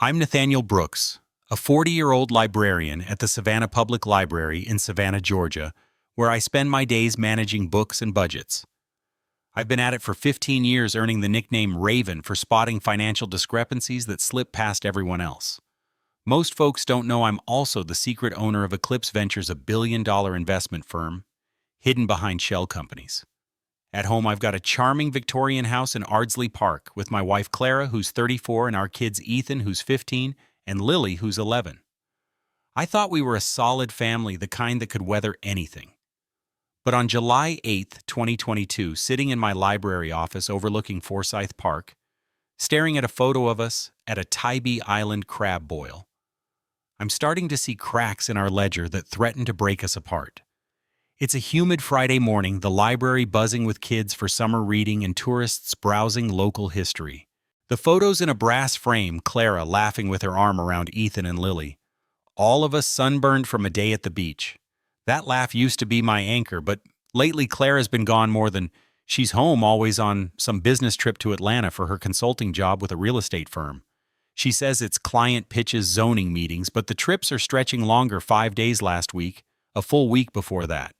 I'm Nathaniel Brooks, a 40-year-old librarian at the Savannah Public Library in Savannah, Georgia, where I spend my days managing books and budgets. I've been at it for 15 years, earning the nickname Raven for spotting financial discrepancies that slip past everyone else. Most folks don't know I'm also the secret owner of Eclipse Ventures, a billion-dollar investment firm, hidden behind shell companies. At home, I've got a charming Victorian house in Ardsley Park with my wife Clara, who's 34, and our kids Ethan, who's 15, and Lily, who's 11. I thought we were a solid family, the kind that could weather anything. But on July 8th, 2022, sitting in my library office overlooking Forsyth Park, staring at a photo of us at a Tybee Island crab boil, I'm starting to see cracks in our ledger that threaten to break us apart. It's a humid Friday morning, the library buzzing with kids for summer reading and tourists browsing local history. The photos in a brass frame, Clara laughing with her arm around Ethan and Lily. All of us sunburned from a day at the beach. That laugh used to be my anchor, but lately Clara's been gone more than she's home, always on some business trip to Atlanta for her consulting job with a real estate firm. She says it's client pitches, zoning meetings, but the trips are stretching longer. 5 days last week, a full week before that.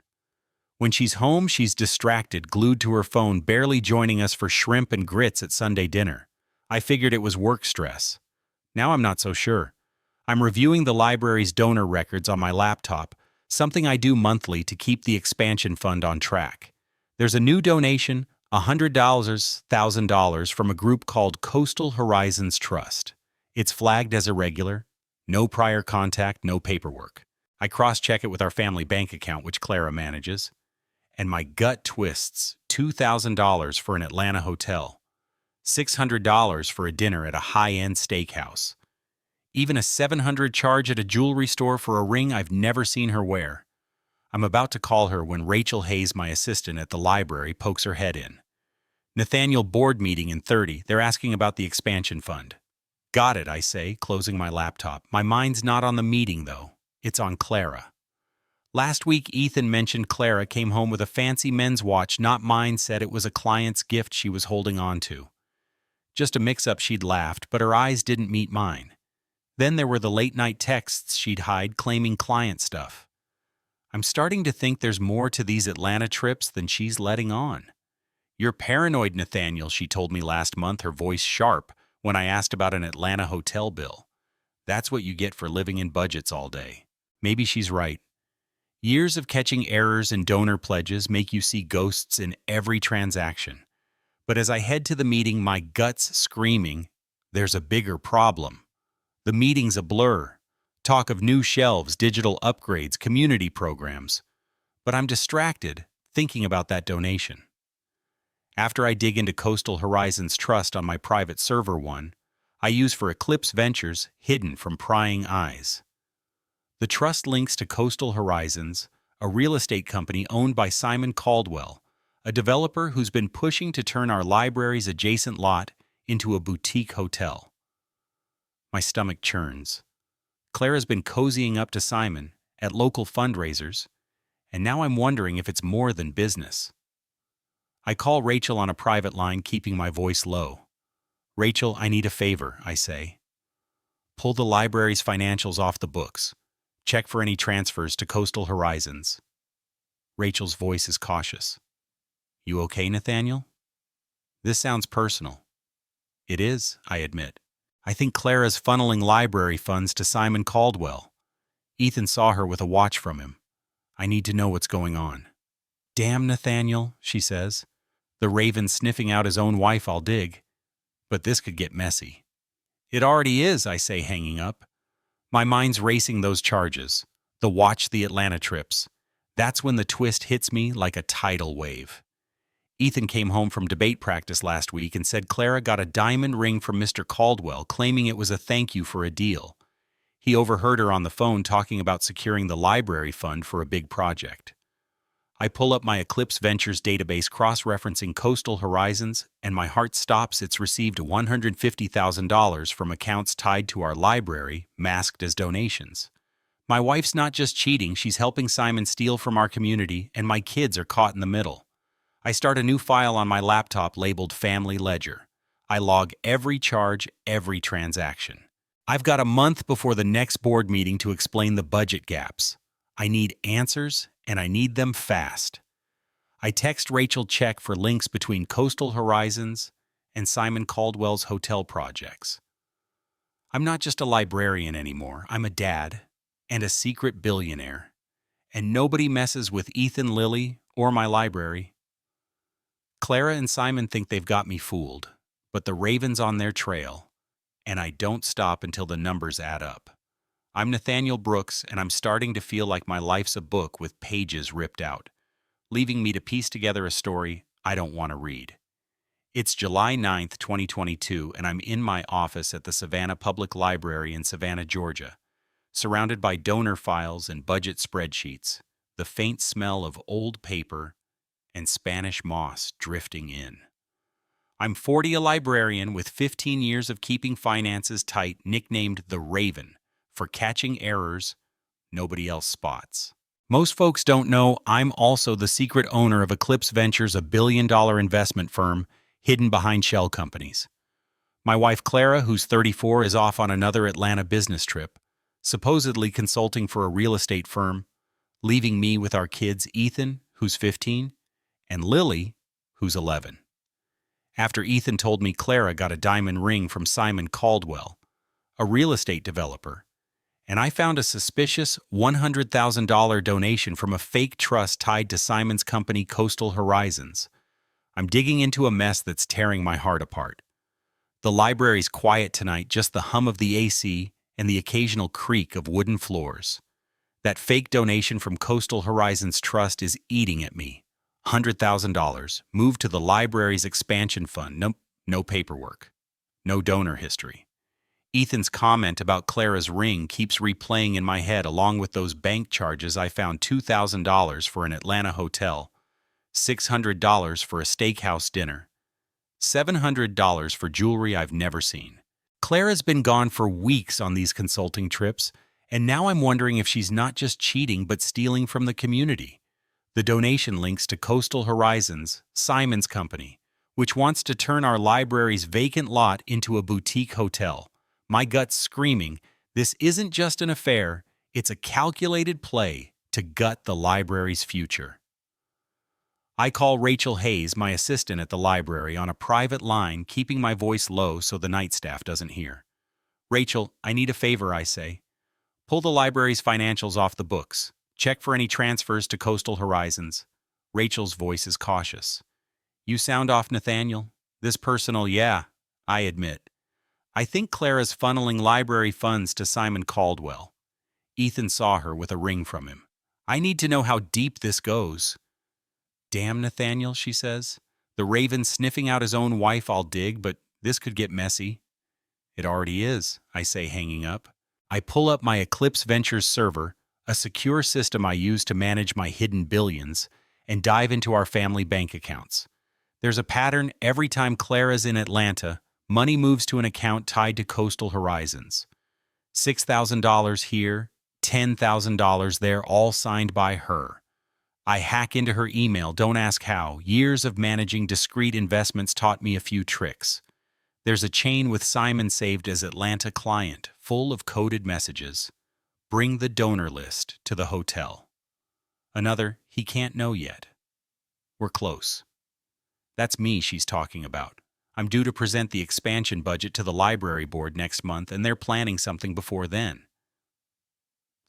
When she's home, she's distracted, glued to her phone, barely joining us for shrimp and grits at Sunday dinner. I figured it was work stress. Now I'm not so sure. I'm reviewing the library's donor records on my laptop, something I do monthly to keep the expansion fund on track. There's a new donation, $100, $1,000, from a group called Coastal Horizons Trust. It's flagged as irregular, no prior contact, no paperwork. I cross-check it with our family bank account, which Clara manages, and my gut twists. $2,000 for an Atlanta hotel, $600 for a dinner at a high-end steakhouse, even a $700 charge at a jewelry store for a ring I've never seen her wear. I'm about to call her when Rachel Hayes, my assistant at the library, pokes her head in. Nathaniel, board meeting in 30. They're asking about the expansion fund. Got it, I say, closing my laptop. My mind's not on the meeting, though. It's on Clara. Last week, Ethan mentioned Clara came home with a fancy men's watch, not mine, said it was a client's gift she was holding on to. Just a mix-up, she'd laughed, but her eyes didn't meet mine. Then there were the late-night texts she'd hide claiming client stuff. I'm starting to think there's more to these Atlanta trips than she's letting on. You're paranoid, Nathaniel, she told me last month, her voice sharp, when I asked about an Atlanta hotel bill. That's what you get for living in budgets all day. Maybe she's right. Years of catching errors in donor pledges make you see ghosts in every transaction. But as I head to the meeting, my gut's screaming, there's a bigger problem. The meeting's a blur. Talk of new shelves, digital upgrades, community programs. But I'm distracted, thinking about that donation. After I dig into Coastal Horizons Trust on my private server one, I use for Eclipse Ventures, hidden from prying eyes. The trust links to Coastal Horizons, a real estate company owned by Simon Caldwell, a developer who's been pushing to turn our library's adjacent lot into a boutique hotel. My stomach churns. Clara's been cozying up to Simon at local fundraisers, and now I'm wondering if it's more than business. I call Rachel on a private line, keeping my voice low. Rachel, I need a favor, I say. Pull the library's financials off the books. Check for any transfers to Coastal Horizons. Rachel's voice is cautious. You okay, Nathaniel? This sounds personal. It is, I admit. I think Clara's funneling library funds to Simon Caldwell. Ethan saw her with a watch from him. I need to know what's going on. Damn, Nathaniel, she says. The Raven sniffing out his own wife, I'll dig. But this could get messy. It already is, I say, hanging up. My mind's racing those charges. The watch, the Atlanta trips. That's when the twist hits me like a tidal wave. Ethan came home from debate practice last week and said Clara got a diamond ring from Mr. Caldwell, claiming it was a thank you for a deal. He overheard her on the phone talking about securing the library fund for a big project. I pull up my Eclipse Ventures database, cross-referencing Coastal Horizons, and my heart stops. It's received $150,000 from accounts tied to our library, masked as donations. My wife's not just cheating, she's helping Simon steal from our community, and my kids are caught in the middle. I start a new file on my laptop labeled Family Ledger. I log every charge, every transaction. I've got a month before the next board meeting to explain the budget gaps. I need answers, and I need them fast. I text Rachel check for links between Coastal Horizons and Simon Caldwell's hotel projects. I'm not just a librarian anymore. I'm a dad and a secret billionaire. And nobody messes with Ethan, Lily, or my library. Clara and Simon think they've got me fooled, but the Raven's on their trail, and I don't stop until the numbers add up. I'm Nathaniel Brooks, and I'm starting to feel like my life's a book with pages ripped out, leaving me to piece together a story I don't want to read. It's July 9th, 2022, and I'm in my office at the Savannah Public Library in Savannah, Georgia, surrounded by donor files and budget spreadsheets, the faint smell of old paper and Spanish moss drifting in. I'm 40, a librarian with 15 years of keeping finances tight, nicknamed the Raven for catching errors nobody else spots. Most folks don't know I'm also the secret owner of Eclipse Ventures, a billion-dollar investment firm hidden behind shell companies. My wife Clara, who's 34, is off on another Atlanta business trip, supposedly consulting for a real estate firm, leaving me with our kids Ethan, who's 15, and Lily, who's 11. After Ethan told me Clara got a diamond ring from Simon Caldwell, a real estate developer, and I found a suspicious $100,000 donation from a fake trust tied to Simon's company Coastal Horizons, I'm digging into a mess that's tearing my heart apart. The library's quiet tonight, just the hum of the AC and the occasional creak of wooden floors. That fake donation from Coastal Horizons Trust is eating at me. $100,000 moved to the library's expansion fund. Nope, no paperwork. No donor history. Ethan's comment about Clara's ring keeps replaying in my head, along with those bank charges. I found $2,000 for an Atlanta hotel, $600 for a steakhouse dinner, $700 for jewelry I've never seen. Clara's been gone for weeks on these consulting trips, and now I'm wondering if she's not just cheating but stealing from the community. The donation links to Coastal Horizons, Simon's company, which wants to turn our library's vacant lot into a boutique hotel. My gut's screaming, this isn't just an affair, it's a calculated play to gut the library's future. I call Rachel Hayes, my assistant at the library, on a private line, keeping my voice low so the night staff doesn't hear. Rachel, I need a favor, I say. Pull the library's financials off the books. Check for any transfers to Coastal Horizons. Rachel's voice is cautious. You sound off, Nathaniel. This personal, yeah, I admit. I think Clara's funneling library funds to Simon Caldwell. Ethan saw her with a ring from him. I need to know how deep this goes. Damn, Nathaniel, she says. The Raven sniffing out his own wife, I'll dig, but this could get messy. It already is, I say, hanging up. I pull up my Eclipse Ventures server, a secure system I use to manage my hidden billions, and dive into our family bank accounts. There's a pattern. Every time Clara's in Atlanta, money moves to an account tied to Coastal Horizons. $6,000 here, $10,000 there, all signed by her. I hack into her email, don't ask how. Years of managing discrete investments taught me a few tricks. There's a chain with Simon saved as Atlanta client, full of coded messages. Bring the donor list to the hotel. Another, he can't know yet. We're close. That's me she's talking about. I'm due to present the expansion budget to the library board next month, and they're planning something before then.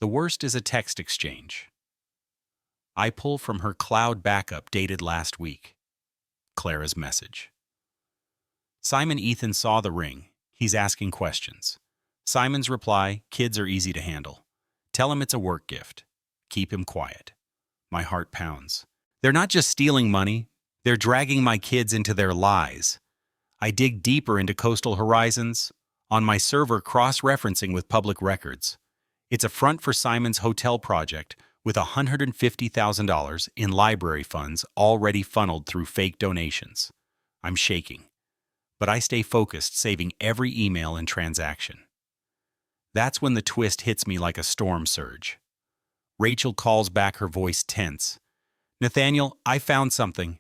The worst is a text exchange. I pull from her cloud backup dated last week. Clara's message. Simon Ethan saw the ring. He's asking questions. Simon's reply, kids are easy to handle. Tell him it's a work gift. Keep him quiet. My heart pounds. They're not just stealing money. They're dragging my kids into their lies. I dig deeper into Coastal Horizons, on my server cross-referencing with public records. It's a front for Simon's hotel project, with $150,000 in library funds already funneled through fake donations. I'm shaking, but I stay focused, saving every email and transaction. That's when the twist hits me like a storm surge. Rachel calls back, her voice tense. Nathaniel, I found something.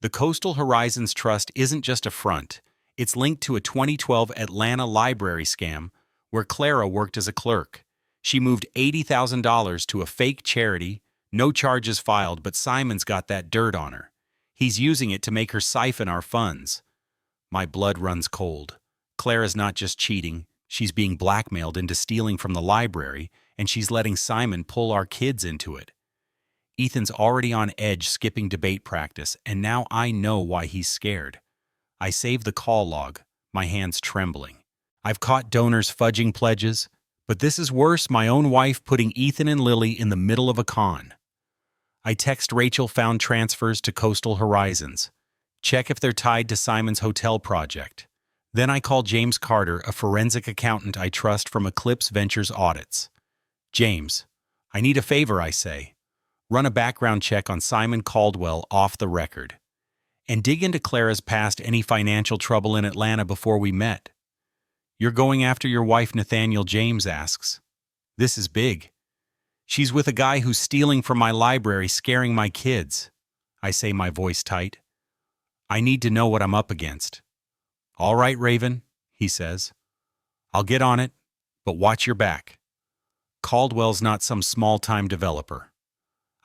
The Coastal Horizons Trust isn't just a front. It's linked to a 2012 Atlanta library scam where Clara worked as a clerk. She moved $80,000 to a fake charity, no charges filed, but Simon's got that dirt on her. He's using it to make her siphon our funds. My blood runs cold. Clara's not just cheating, she's being blackmailed into stealing from the library, and she's letting Simon pull our kids into it. Ethan's already on edge skipping debate practice, and now I know why he's scared. I save the call log, my hands trembling. I've caught donors fudging pledges, but this is worse, my own wife putting Ethan and Lily in the middle of a con. I text Rachel found transfers to Coastal Horizons. Check if they're tied to Simon's hotel project. Then I call James Carter, a forensic accountant I trust from Eclipse Ventures audits. James, I need a favor, I say. Run a background check on Simon Caldwell off the record. And dig into Clara's past, any financial trouble in Atlanta before we met. You're going after your wife, Nathaniel, James asks. This is big. She's with a guy who's stealing from my library, scaring my kids. I say, my voice tight. I need to know what I'm up against. All right, Raven, he says. I'll get on it, but watch your back. Caldwell's not some small-time developer.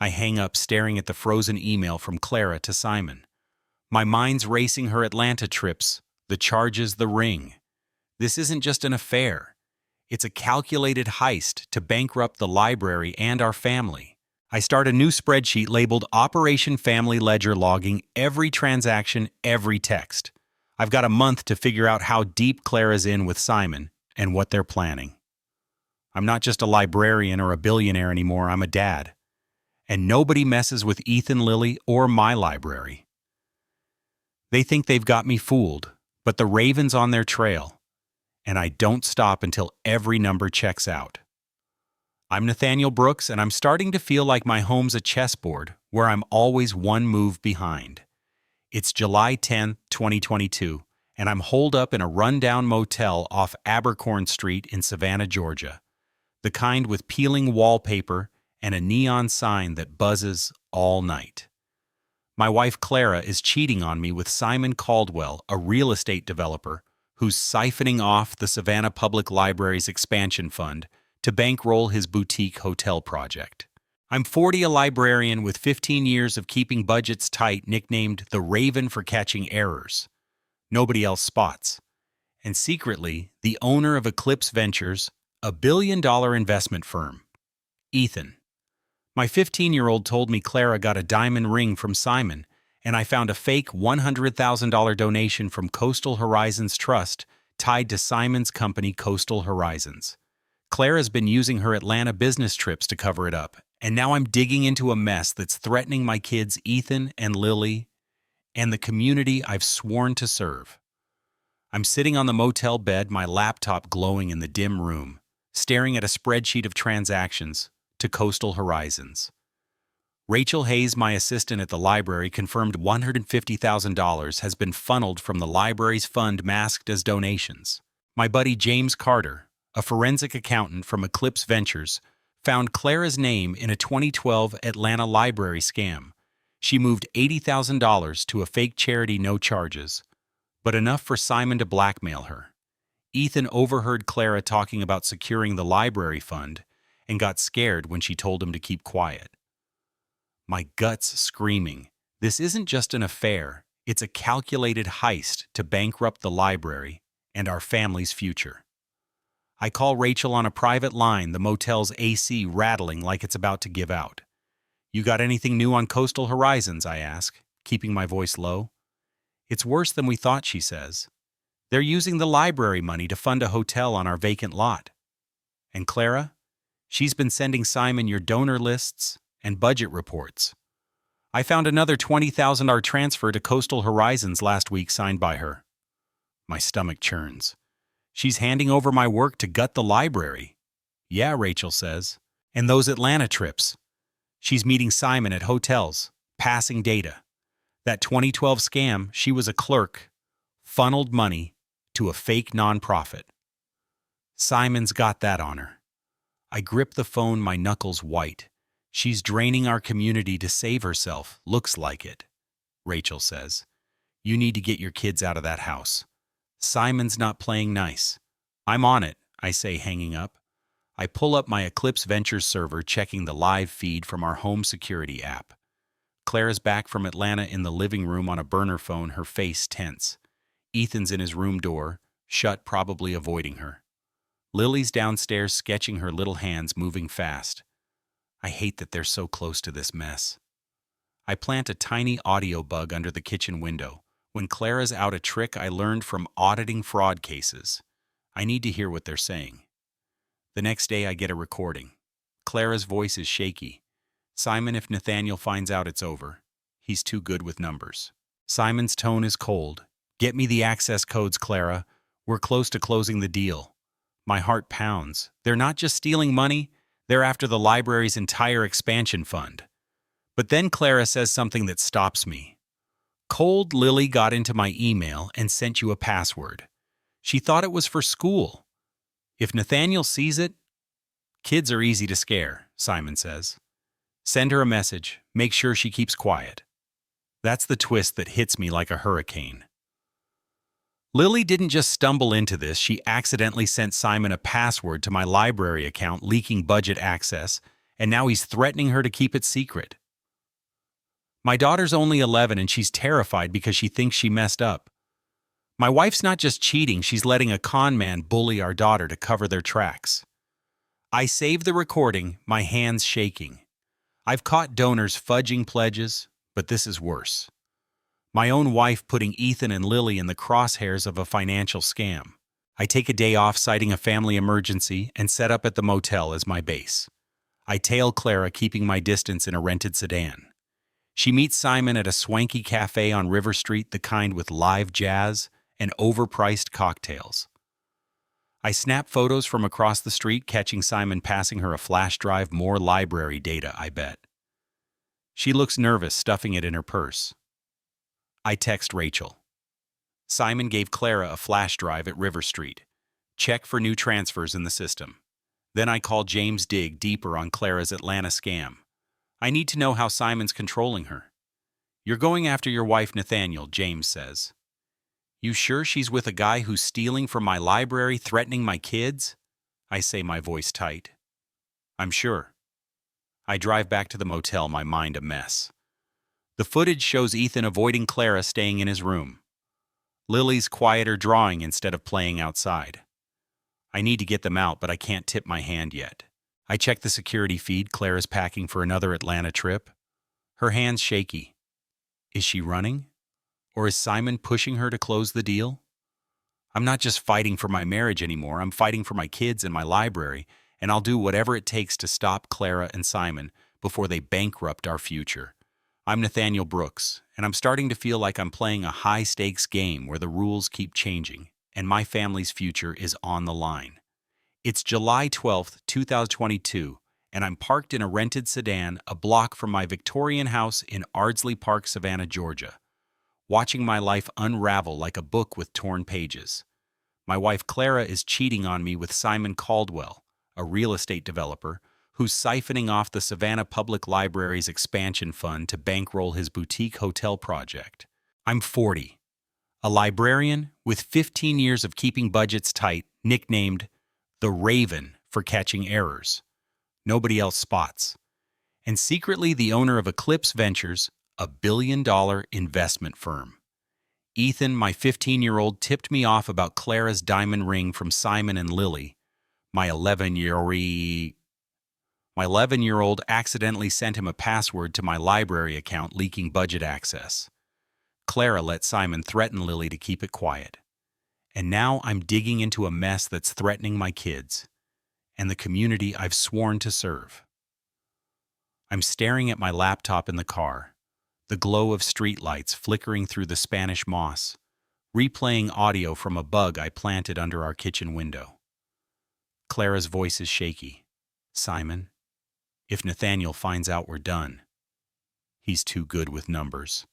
I hang up, staring at the frozen email from Clara to Simon. My mind's racing her Atlanta trips, the charges, the ring. This isn't just an affair. It's a calculated heist to bankrupt the library and our family. I start a new spreadsheet labeled Operation Family Ledger, logging every transaction, every text. I've got a month to figure out how deep Clara's in with Simon and what they're planning. I'm not just a librarian or a billionaire anymore, I'm a dad. And nobody messes with Ethan, Lily, or my library. They think they've got me fooled, but the Raven's on their trail. And I don't stop until every number checks out. I'm Nathaniel Brooks, and I'm starting to feel like my home's a chessboard where I'm always one move behind. It's July 10th, 2022, and I'm holed up in a rundown motel off Abercorn Street in Savannah, Georgia. The kind with peeling wallpaper and a neon sign that buzzes all night. My wife Clara is cheating on me with Simon Caldwell, a real estate developer who's siphoning off the Savannah Public Library's expansion fund to bankroll his boutique hotel project. I'm 40, a librarian with 15 years of keeping budgets tight, nicknamed the Raven for catching errors. Nobody else spots. And secretly, the owner of Eclipse Ventures, a billion-dollar investment firm. Ethan. My 15-year-old told me Clara got a diamond ring from Simon, and I found a fake $100,000 donation from Coastal Horizons Trust tied to Simon's company, Coastal Horizons. Clara's been using her Atlanta business trips to cover it up, and now I'm digging into a mess that's threatening my kids, Ethan and Lily, and the community I've sworn to serve. I'm sitting on the motel bed, my laptop glowing in the dim room, staring at a spreadsheet of transactions to Coastal Horizons. Rachel Hayes, my assistant at the library, confirmed $150,000 has been funneled from the library's fund masked as donations. My buddy James Carter, a forensic accountant from Eclipse Ventures, found Clara's name in a 2012 Atlanta library scam. She moved $80,000 to a fake charity, no charges, but enough for Simon to blackmail her. Ethan overheard Clara talking about securing the library fund and got scared when she told him to keep quiet. My gut's screaming. This isn't just an affair, it's a calculated heist to bankrupt the library and our family's future. I call Rachel on a private line, the motel's AC rattling like it's about to give out. You got anything new on Coastal Horizons, I ask, keeping my voice low. It's worse than we thought, she says. They're using the library money to fund a hotel on our vacant lot. And Clara? She's been sending Simon your donor lists and budget reports. I found another $20,000 transfer to Coastal Horizons last week signed by her. My stomach churns. She's handing over my work to gut the library. Yeah, Rachel says. And those Atlanta trips. She's meeting Simon at hotels, passing data. That 2012 scam, she was a clerk, funneled money to a fake nonprofit. Simon's got that on her. I grip the phone, my knuckles white. She's draining our community to save herself, looks like it. Rachel says, you need to get your kids out of that house. Simon's not playing nice. I'm on it. I say, hanging up. I pull up my Eclipse Ventures server, checking the live feed from our home security app. Clara's back from Atlanta in the living room on a burner phone, her face tense. Ethan's in his room door, shut, probably avoiding her. Lily's downstairs sketching, her little hands moving fast. I hate that they're so close to this mess. I plant a tiny audio bug under the kitchen window. When Clara's out, a trick I learned from auditing fraud cases. I need to hear what they're saying. The next day I get a recording. Clara's voice is shaky. Simon, if Nathaniel finds out, it's over. He's too good with numbers. Simon's tone is cold. Get me the access codes, Clara. We're close to closing the deal. My heart pounds. They're not just stealing money, they're after the library's entire expansion fund. But then Clara says something that stops me. Cold Lily got into my email and sent you a password. She thought it was for school. If Nathaniel sees it, kids are easy to scare, Simon says. Send her a message. Make sure she keeps quiet. That's the twist that hits me like a hurricane. Lily didn't just stumble into this, she accidentally sent Simon a password to my library account, leaking budget access, and now he's threatening her to keep it secret. My daughter's only 11 and she's terrified because she thinks she messed up. My wife's not just cheating, she's letting a con man bully our daughter to cover their tracks. I save the recording, my hands shaking. I've caught donors fudging pledges, but this is worse. My own wife putting Ethan and Lily in the crosshairs of a financial scam. I take a day off, citing a family emergency, and set up at the motel as my base. I tail Clara, keeping my distance in a rented sedan. She meets Simon at a swanky cafe on River Street, the kind with live jazz and overpriced cocktails. I snap photos from across the street, catching Simon passing her a flash drive, more library data, I bet. She looks nervous, stuffing it in her purse. I text Rachel. Simon gave Clara a flash drive at River Street. Check for new transfers in the system. Then I call James, dig deeper on Clara's Atlanta scam. I need to know how Simon's controlling her. You're going after your wife, Nathaniel, James says. You sure she's with a guy who's stealing from my library, threatening my kids? I say, my voice tight. I'm sure. I drive back to the motel, my mind a mess. The footage shows Ethan avoiding Clara, staying in his room. Lily's quieter, drawing instead of playing outside. I need to get them out, but I can't tip my hand yet. I check the security feed. Clara's packing for another Atlanta trip. Her hands shaky. Is she running? Or is Simon pushing her to close the deal? I'm not just fighting for my marriage anymore, I'm fighting for my kids and my library, and I'll do whatever it takes to stop Clara and Simon before they bankrupt our future. I'm Nathaniel Brooks, and I'm starting to feel like I'm playing a high-stakes game where the rules keep changing, and my family's future is on the line. It's July 12th, 2022, and I'm parked in a rented sedan a block from my Victorian house in Ardsley Park, Savannah, Georgia, watching my life unravel like a book with torn pages. My wife Clara is cheating on me with Simon Caldwell, a real estate developer, who's siphoning off the Savannah Public Library's expansion fund to bankroll his boutique hotel project. I'm 40, a librarian with 15 years of keeping budgets tight, nicknamed the Raven for catching errors nobody else spots, and secretly the owner of Eclipse Ventures, a billion-dollar investment firm. Ethan, my 15-year-old, tipped me off about Clara's diamond ring from Simon and Lily. My 11-year-old accidentally sent him a password to my library account, leaking budget access. Clara let Simon threaten Lily to keep it quiet. And now I'm digging into a mess that's threatening my kids and the community I've sworn to serve. I'm staring at my laptop in the car, the glow of streetlights flickering through the Spanish moss, replaying audio from a bug I planted under our kitchen window. Clara's voice is shaky. Simon, if Nathaniel finds out we're done. He's too good with numbers.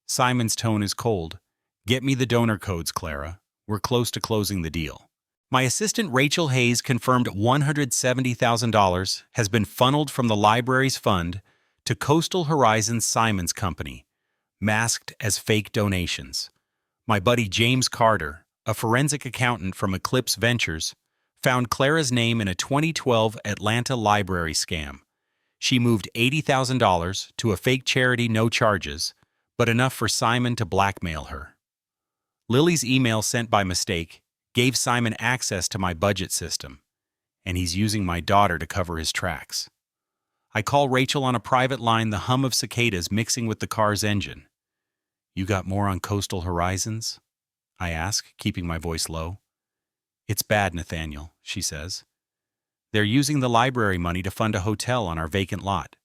Simon's tone is cold. Get me the donor codes, Clara. We're close to closing the deal. My assistant Rachel Hayes confirmed $170,000 has been funneled from the library's fund to Coastal Horizons Simon's company, masked as fake donations. My buddy James Carter, a forensic accountant from Eclipse Ventures, Found Clara's name in a 2012 Atlanta library scam. She moved $80,000 to a fake charity, no charges, but enough for Simon to blackmail her. Lily's email sent by mistake gave Simon access to my budget system, and he's using my daughter to cover his tracks. I call Rachel on a private line, the hum of cicadas mixing with the car's engine. "You got more on Coastal Horizons?" I ask, keeping my voice low. "It's bad, Nathaniel," she says. "They're using the library money to fund a hotel on our vacant lot.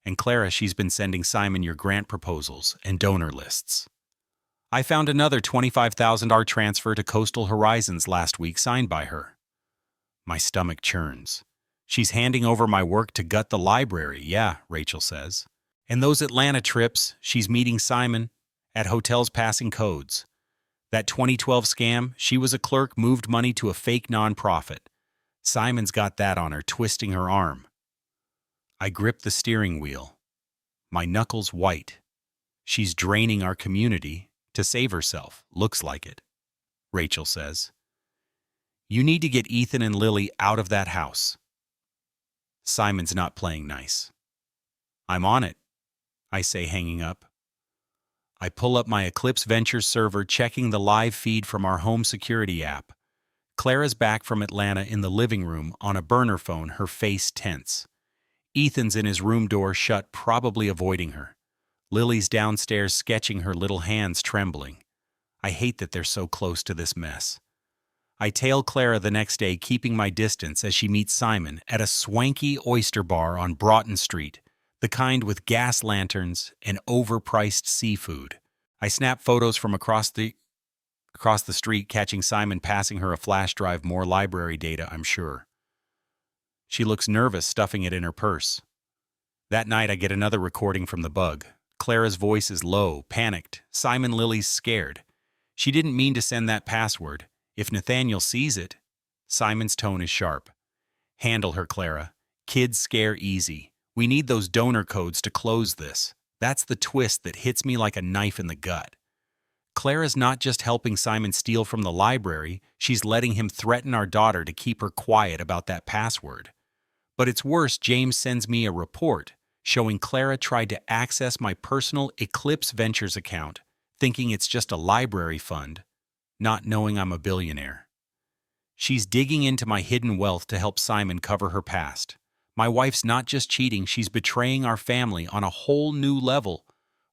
And Clara, she's been sending Simon your grant proposals and donor lists. I found another $25,000 transfer to Coastal Horizons last week signed by her." My stomach churns. "She's handing over my work to gut the library," yeah, Rachel says. "And those Atlanta trips, she's meeting Simon at hotels passing codes. That 2012 scam, she was a clerk, moved money to a fake nonprofit. Simon's got that on her, twisting her arm." I grip the steering wheel, my knuckles white. "She's draining our community to save herself, looks like it," Rachel says. "You need to get Ethan and Lily out of that house." Simon's not playing nice. "I'm on it," I say, hanging up. I pull up my Eclipse Ventures server, checking the live feed from our home security app. Clara's back from Atlanta in the living room on a burner phone, her face tense. Ethan's in his room, door shut, probably avoiding her. Lily's downstairs, sketching, her little hands trembling. I hate that they're so close to this mess. I tail Clara the next day, keeping my distance, as she meets Simon at a swanky oyster bar on Broughton Street, the kind with gas lanterns and overpriced seafood. I snap photos from across the street, catching Simon passing her a flash drive, more library data, I'm sure. She looks nervous, stuffing it in her purse. That night I get another recording from the bug. Clara's voice is low, panicked. Simon, Lily's scared. "She didn't mean to send that password. If Nathaniel sees it..." Simon's tone is sharp. "Handle her, Clara. Kids scare easy. We need those donor codes to close this." That's the twist that hits me like a knife in the gut. Clara's not just helping Simon steal from the library, she's letting him threaten our daughter to keep her quiet about that password. But it's worse. James sends me a report showing Clara tried to access my personal Eclipse Ventures account, thinking it's just a library fund, not knowing I'm a billionaire. She's digging into my hidden wealth to help Simon cover her past. My wife's not just cheating, she's betraying our family on a whole new level,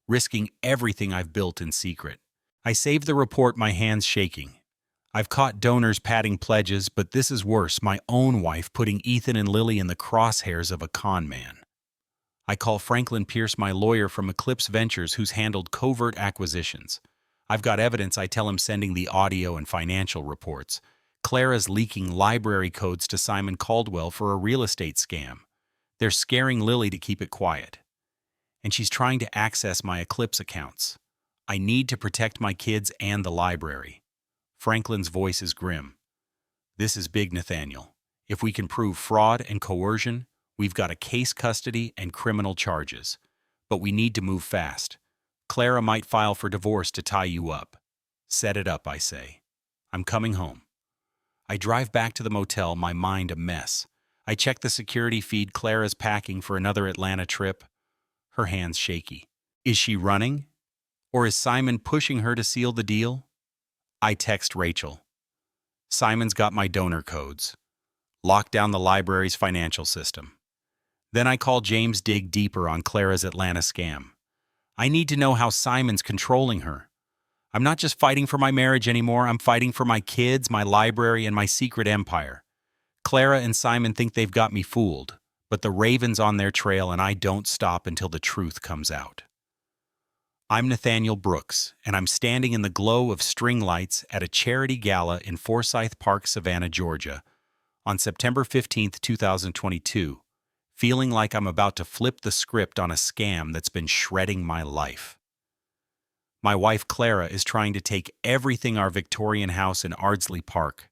risking everything I've built in secret. I save the report, my hands shaking. I've caught donors padding pledges, but this is worse, my own wife putting Ethan and Lily in the crosshairs of a con man. I call Franklin Pierce, my lawyer from Eclipse Ventures, who's handled covert acquisitions. I've got evidence. I tell him, sending the audio and financial reports. Clara's leaking library codes to Simon Caldwell for a real estate scam. They're scaring Lily to keep it quiet. And she's trying to access my Eclipse accounts. I need to protect my kids and the library. Franklin's voice is grim. "This is big, Nathaniel. If we can prove fraud and coercion, we've got a case, custody, and criminal charges. But we need to move fast. Clara might file for divorce to tie you up." "Set it up," I say. "I'm coming home." I drive back to the motel, my mind a mess. I check the security feed. Clara's packing for another Atlanta trip. Her hands shaky. Is she running? Or is Simon pushing her to seal the deal? I text Rachel. Simon's got my donor codes. Lock down the library's financial system. Then I call James, dig deeper on Clara's Atlanta scam. I need to know how Simon's controlling her. I'm not just fighting for my marriage anymore, I'm fighting for my kids, my library, and my secret empire. Clara and Simon think they've got me fooled, but the Raven's on their trail and I don't stop until the truth comes out. I'm Nathaniel Brooks, and I'm standing in the glow of string lights at a charity gala in Forsyth Park, Savannah, Georgia, on September 15, 2022, feeling like I'm about to flip the script on a scam that's been shredding my life. My wife Clara is trying to take everything, our Victorian house in Ardsley Park,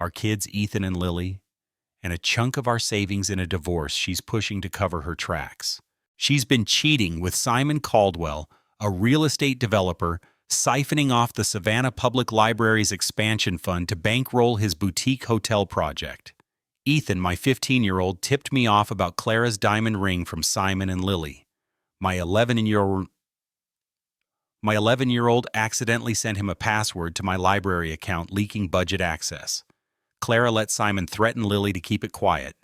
our kids Ethan and Lily, and a chunk of our savings in a divorce she's pushing to cover her tracks. She's been cheating with Simon Caldwell, a real estate developer, siphoning off the Savannah Public Library's expansion fund to bankroll his boutique hotel project. Ethan, my 15-year-old, tipped me off about Clara's diamond ring from Simon and Lily. My 11-year-old accidentally sent him a password to my library account, leaking budget access. Clara let Simon threaten Lily to keep it quiet,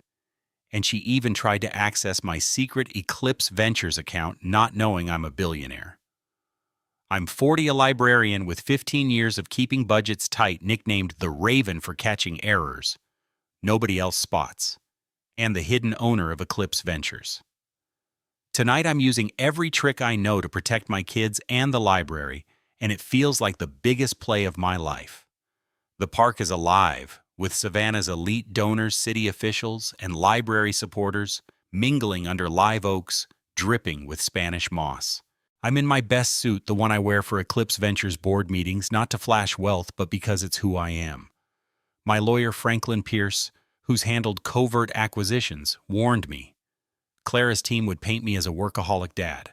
and she even tried to access my secret Eclipse Ventures account, not knowing I'm a billionaire. I'm 40, a librarian with 15 years of keeping budgets tight, nicknamed the Raven for catching errors nobody else spots, and the hidden owner of Eclipse Ventures. Tonight I'm using every trick I know to protect my kids and the library, and it feels like the biggest play of my life. The park is alive, with Savannah's elite donors, city officials, and library supporters mingling under live oaks, dripping with Spanish moss. I'm in my best suit, the one I wear for Eclipse Ventures board meetings, not to flash wealth, but because it's who I am. My lawyer, Franklin Pierce, who's handled covert acquisitions, warned me. Clara's team would paint me as a workaholic dad.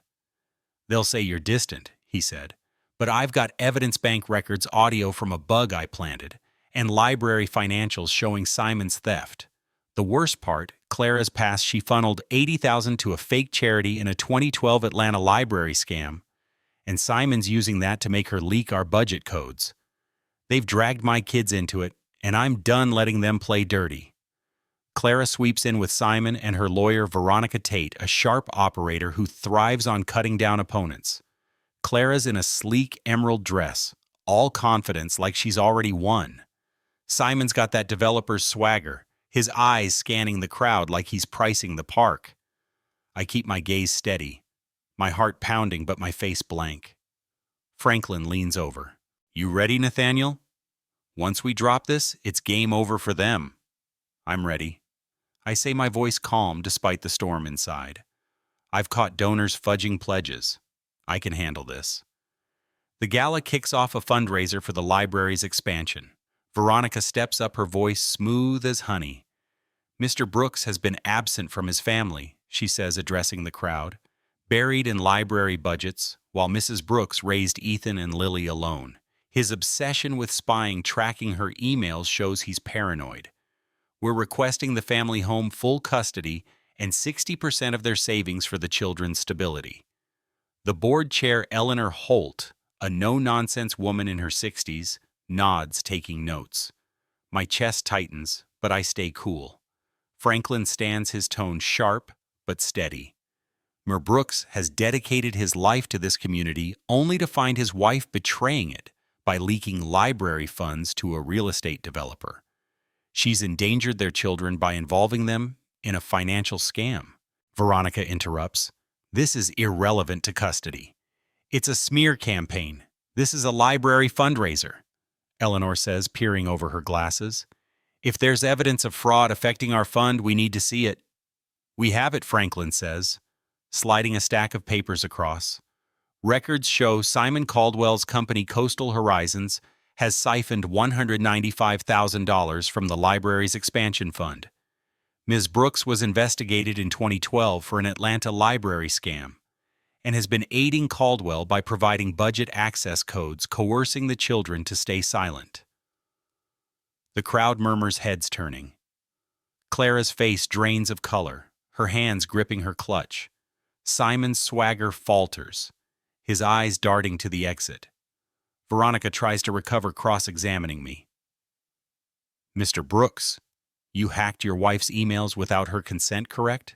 They'll say you're distant, he said, but I've got evidence bank records, audio from a bug I planted, and library financials showing Simon's theft. The worst part, Clara's past, she funneled $80,000 to a fake charity in a 2012 Atlanta library scam, and Simon's using that to make her leak our budget codes. They've dragged my kids into it, and I'm done letting them play dirty. Clara sweeps in with Simon and her lawyer, Veronica Tate, a sharp operator who thrives on cutting down opponents. Clara's in a sleek emerald dress, all confidence like she's already won. Simon's got that developer's swagger, his eyes scanning the crowd like he's pricing the park. I keep my gaze steady, my heart pounding but my face blank. Franklin leans over. You ready, Nathaniel? Once we drop this, it's game over for them. I'm ready. I say, my voice calm despite the storm inside. I've caught donors fudging pledges. I can handle this. The gala kicks off a fundraiser for the library's expansion. Veronica steps up, her voice smooth as honey. Mr. Brooks has been absent from his family, she says, addressing the crowd, buried in library budgets, while Mrs. Brooks raised Ethan and Lily alone. His obsession with spying, tracking her emails, shows he's paranoid. We're requesting the family home full custody and 60% of their savings for the children's stability. The board chair, Eleanor Holt, a no-nonsense woman in her 60s, nods, taking notes. My chest tightens, but I stay cool. Franklin stands, his tone sharp but steady. Mr. Brooks has dedicated his life to this community only to find his wife betraying it by leaking library funds to a real estate developer. She's endangered their children by involving them in a financial scam. Veronica interrupts. This is irrelevant to custody. It's a smear campaign. This is a library fundraiser, Eleanor says, peering over her glasses. If there's evidence of fraud affecting our fund, we need to see it. We have it, Franklin says, sliding a stack of papers across. Records show Simon Caldwell's company Coastal Horizons has siphoned $195,000 from the library's expansion fund. Ms. Brooks was investigated in 2012 for an Atlanta library scam and has been aiding Caldwell by providing budget access codes, coercing the children to stay silent. The crowd murmurs, heads turning. Clara's face drains of color, her hands gripping her clutch. Simon's swagger falters, his eyes darting to the exit. Veronica tries to recover, cross-examining me. Mr. Brooks, you hacked your wife's emails without her consent, correct?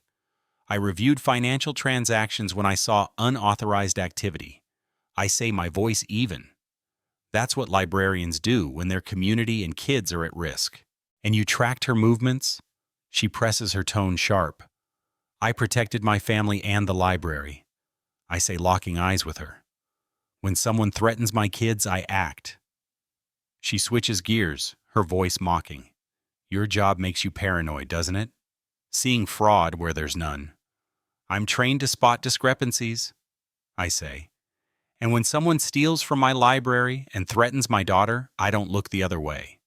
I reviewed financial transactions when I saw unauthorized activity. I say, my voice even. That's what librarians do when their community and kids are at risk. And you tracked her movements? She presses her tone sharp. I protected my family and the library. I say, locking eyes with her. When someone threatens my kids, I act. She switches gears, her voice mocking. Your job makes you paranoid, doesn't it? Seeing fraud where there's none. I'm trained to spot discrepancies, I say. And when someone steals from my library and threatens my daughter, I don't look the other way.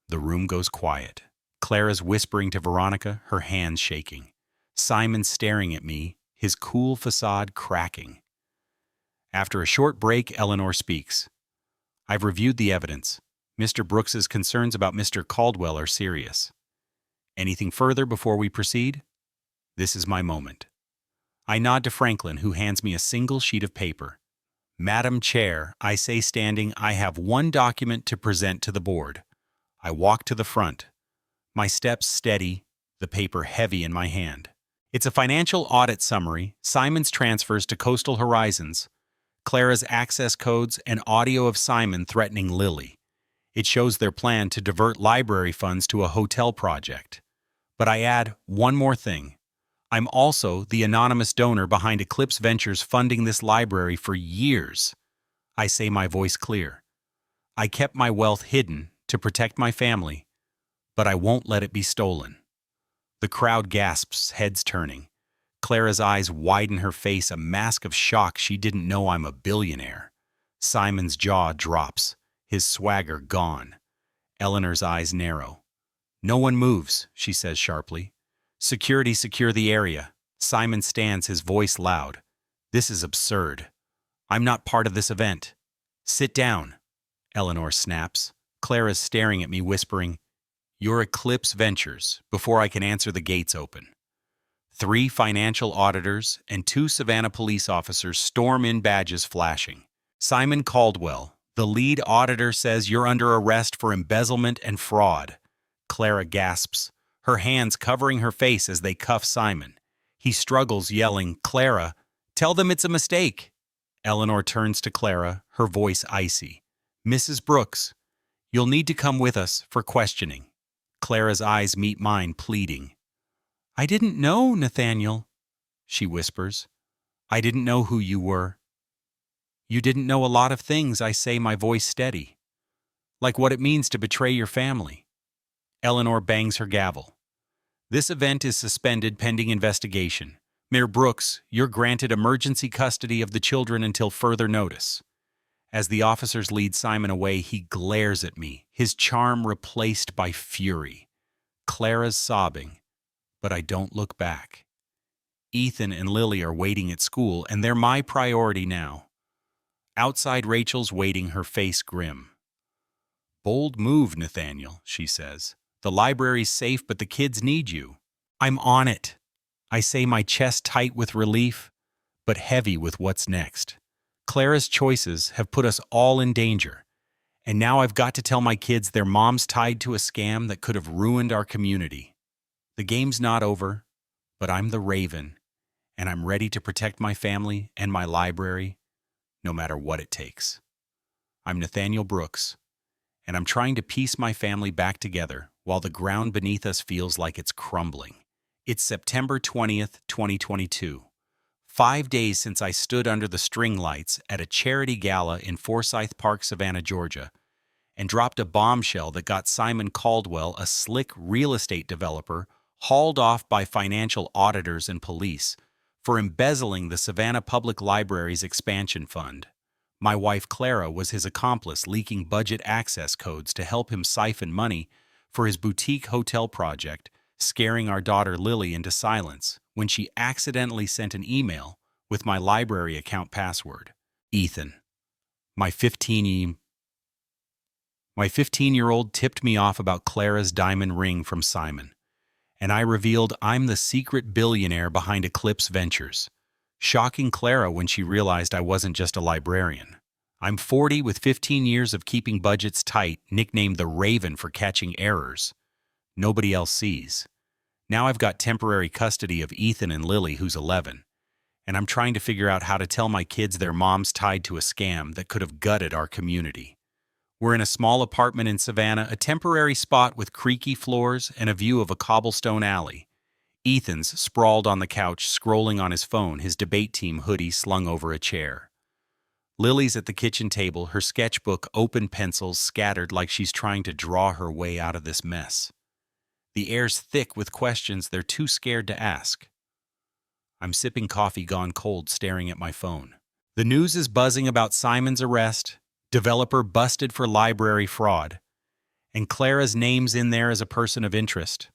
The room goes quiet. Clara's whispering to Veronica, her hands shaking. Simon staring at me, his cool facade cracking. After a short break, Eleanor speaks. I've reviewed the evidence. Mr. Brooks's concerns about Mr. Caldwell are serious. Anything further before we proceed? This is my moment. I nod to Franklin, who hands me a single sheet of paper. Madam Chair, I say standing, I have one document to present to the board. I walk to the front. My steps steady, the paper heavy in my hand. It's a financial audit summary, Simon's transfers to Coastal Horizons, Clara's access codes, and audio of Simon threatening Lily. It shows their plan to divert library funds to a hotel project. But I add one more thing. I'm also the anonymous donor behind Eclipse Ventures funding this library for years. I say, my voice clear. I kept my wealth hidden to protect my family, but I won't let it be stolen. The crowd gasps, heads turning. Clara's eyes widen, her face a mask of shock. She didn't know I'm a billionaire. Simon's jaw drops, his swagger gone. Eleanor's eyes narrow. No one moves, she says sharply. Security, secure the area. Simon stands, his voice loud. This is absurd. I'm not part of this event. Sit down, Eleanor snaps. Clara's staring at me, whispering, Your Eclipse Ventures, before I can answer the gates open. 3 financial auditors and 2 Savannah police officers storm in, badges flashing. Simon Caldwell, the lead auditor, says you're under arrest for embezzlement and fraud. Clara gasps, her hands covering her face as they cuff Simon. He struggles, yelling, Clara, tell them it's a mistake. Eleanor turns to Clara, her voice icy. Mrs. Brooks, you'll need to come with us for questioning. Clara's eyes meet mine, pleading. I didn't know, Nathaniel, she whispers. I didn't know who you were. You didn't know a lot of things, I say, my voice steady. Like what it means to betray your family. Eleanor bangs her gavel. This event is suspended pending investigation. Mayor Brooks, you're granted emergency custody of the children until further notice. As the officers lead Simon away, he glares at me, his charm replaced by fury. Clara's sobbing, but I don't look back. Ethan and Lily are waiting at school, and they're my priority now. Outside, Rachel's waiting, her face grim. Bold move, Nathaniel, she says. The library's safe, but the kids need you. I'm on it. I say, my chest tight with relief, but heavy with what's next. Clara's choices have put us all in danger, and now I've got to tell my kids their mom's tied to a scam that could have ruined our community. The game's not over, but I'm the Raven, and I'm ready to protect my family and my library, no matter what it takes. I'm Nathaniel Brooks, and I'm trying to piece my family back together while the ground beneath us feels like it's crumbling. It's September 20th, 2022. 5 days since I stood under the string lights at a charity gala in Forsyth Park, Savannah, Georgia, and dropped a bombshell that got Simon Caldwell, a slick real estate developer, hauled off by financial auditors and police for embezzling the Savannah Public Library's expansion fund. My wife Clara was his accomplice, leaking budget access codes to help him siphon money for his boutique hotel project, scaring our daughter Lily into silence when she accidentally sent an email with my library account password. Ethan, my 15-year-old, tipped me off about Clara's diamond ring from Simon, and I revealed I'm the secret billionaire behind Eclipse Ventures, shocking Clara when she realized I wasn't just a librarian. I'm 40 with 15 years of keeping budgets tight, nicknamed the Raven for catching errors nobody else sees. Now I've got temporary custody of Ethan and Lily, who's 11, and I'm trying to figure out how to tell my kids their mom's tied to a scam that could have gutted our community. We're in a small apartment in Savannah, a temporary spot with creaky floors and a view of a cobblestone alley. Ethan's sprawled on the couch, scrolling on his phone, his debate team hoodie slung over a chair. Lily's at the kitchen table, her sketchbook, open pencils scattered like she's trying to draw her way out of this mess. The air's thick with questions they're too scared to ask. I'm sipping coffee gone cold, staring at my phone. The news is buzzing about Simon's arrest, developer busted for library fraud, and Clara's name's in there as a person of interest.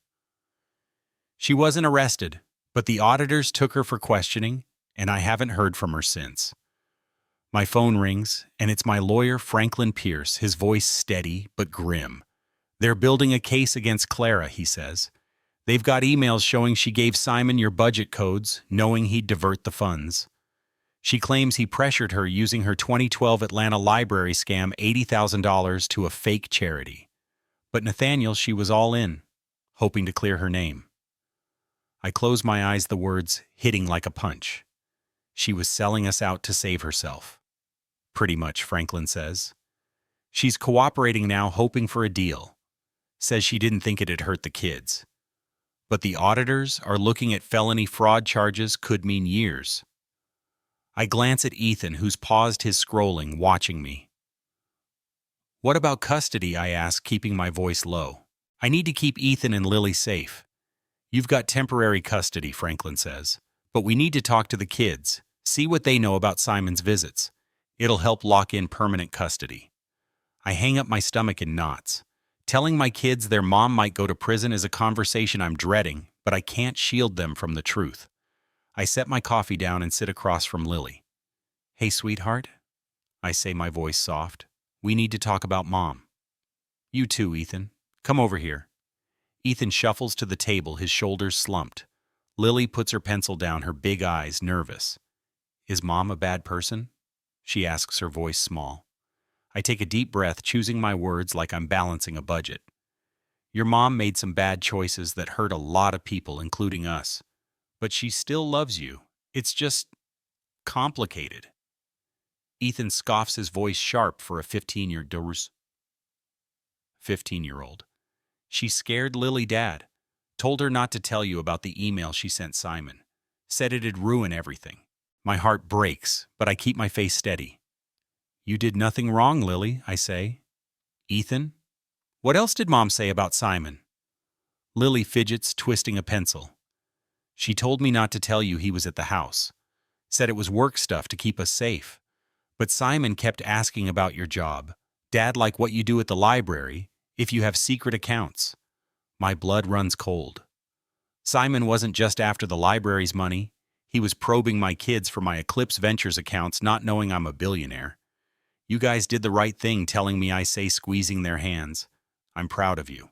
She wasn't arrested, but the auditors took her for questioning, and I haven't heard from her since. My phone rings, and it's my lawyer, Franklin Pierce, his voice steady but grim. They're building a case against Clara, he says. They've got emails showing she gave Simon your budget codes, knowing he'd divert the funds. She claims he pressured her using her 2012 Atlanta library scam $80,000 to a fake charity. But Nathaniel, she was all in, hoping to clear her name. I close my eyes, the words hitting like a punch. She was selling us out to save herself. Pretty much, Franklin says. She's cooperating now, hoping for a deal. Says she didn't think it'd hurt the kids. But the auditors are looking at felony fraud charges could mean years. I glance at Ethan, who's paused his scrolling, watching me. What about custody? I ask, keeping my voice low. I need to keep Ethan and Lily safe. You've got temporary custody, Franklin says. But we need to talk to the kids, see what they know about Simon's visits. It'll help lock in permanent custody. I hang up my stomach in knots. Telling my kids their mom might go to prison is a conversation I'm dreading, but I can't shield them from the truth. I set my coffee down and sit across from Lily. Hey, sweetheart, I say, my voice soft. We need to talk about Mom. You too, Ethan. Come over here. Ethan shuffles to the table, his shoulders slumped. Lily puts her pencil down, her big eyes nervous. Is Mom a bad person? She asks, her voice small. I take a deep breath, choosing my words like I'm balancing a budget. Your mom made some bad choices that hurt a lot of people, including us. But she still loves you. It's just complicated. Ethan scoffs, his voice sharp for a 15-year-old. She scared Lily, Dad. Told her not to tell you about the email she sent Simon. Said it'd ruin everything. My heart breaks, but I keep my face steady. You did nothing wrong, Lily, I say. Ethan? What else did Mom say about Simon? Lily fidgets, twisting a pencil. She told me not to tell you he was at the house. Said it was work stuff to keep us safe. But Simon kept asking about your job. Dad, like what you do at the library, if you have secret accounts. My blood runs cold. Simon wasn't just after the library's money. He was probing my kids for my Eclipse Ventures accounts, not knowing I'm a billionaire. You guys did the right thing telling me, I say, squeezing their hands. I'm proud of you.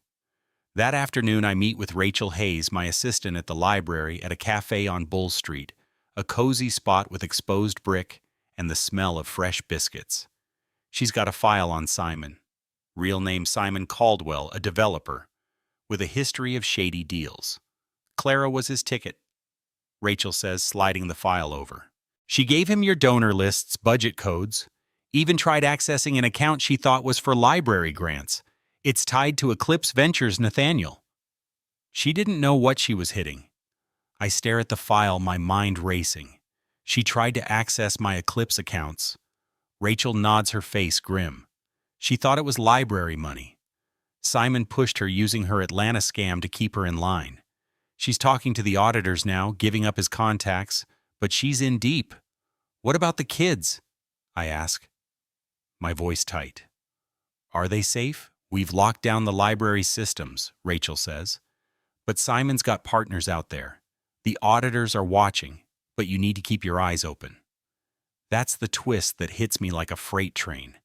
That afternoon, I meet with Rachel Hayes, my assistant at the library, at a cafe on Bull Street, a cozy spot with exposed brick and the smell of fresh biscuits. She's got a file on Simon. Real name Simon Caldwell, a developer, with a history of shady deals. Clara was his ticket, Rachel says, sliding the file over. She gave him your donor lists, budget codes, even tried accessing an account she thought was for library grants. It's tied to Eclipse Ventures, Nathaniel. She didn't know what she was hitting. I stare at the file, my mind racing. She tried to access my Eclipse accounts. Rachel nods, her face grim. She thought it was library money. Simon pushed her, using her Atlanta scam to keep her in line. She's talking to the auditors now, giving up his contacts, but she's in deep. What about the kids? I ask, my voice tight. Are they safe? We've locked down the library systems, Rachel says. But Simon's got partners out there. The auditors are watching, but you need to keep your eyes open. That's the twist that hits me like a freight train.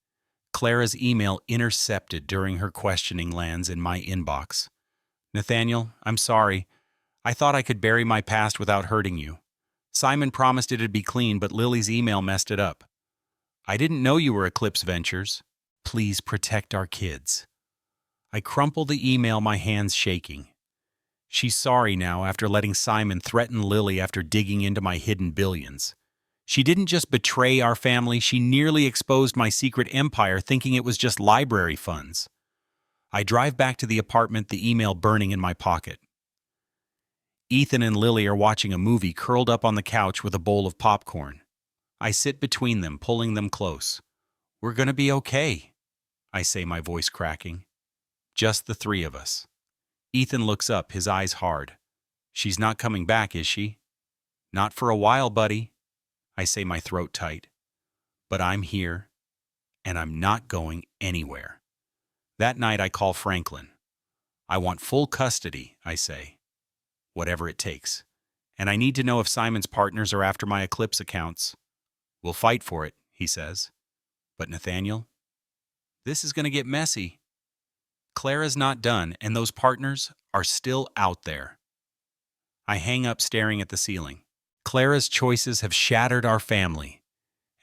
Clara's email intercepted during her questioning lands in my inbox. Nathaniel, I'm sorry. I thought I could bury my past without hurting you. Simon promised it'd be clean, but Lily's email messed it up. I didn't know you were Eclipse Ventures. Please protect our kids. I crumple the email, my hands shaking. She's sorry now after letting Simon threaten Lily after digging into my hidden billions. She didn't just betray our family, she nearly exposed my secret empire, thinking it was just library funds. I drive back to the apartment, the email burning in my pocket. Ethan and Lily are watching a movie, curled up on the couch with a bowl of popcorn. I sit between them, pulling them close. We're gonna be okay, I say, my voice cracking. Just the three of us. Ethan looks up, his eyes hard. She's not coming back, is she? Not for a while, buddy, I say, my throat tight. But I'm here, and I'm not going anywhere. That night I call Franklin. I want full custody, I say. Whatever it takes. And I need to know if Simon's partners are after my Eclipse accounts. We'll fight for it, he says. But Nathaniel, this is going to get messy. Clara's not done, and those partners are still out there. I hang up staring at the ceiling. Clara's choices have shattered our family,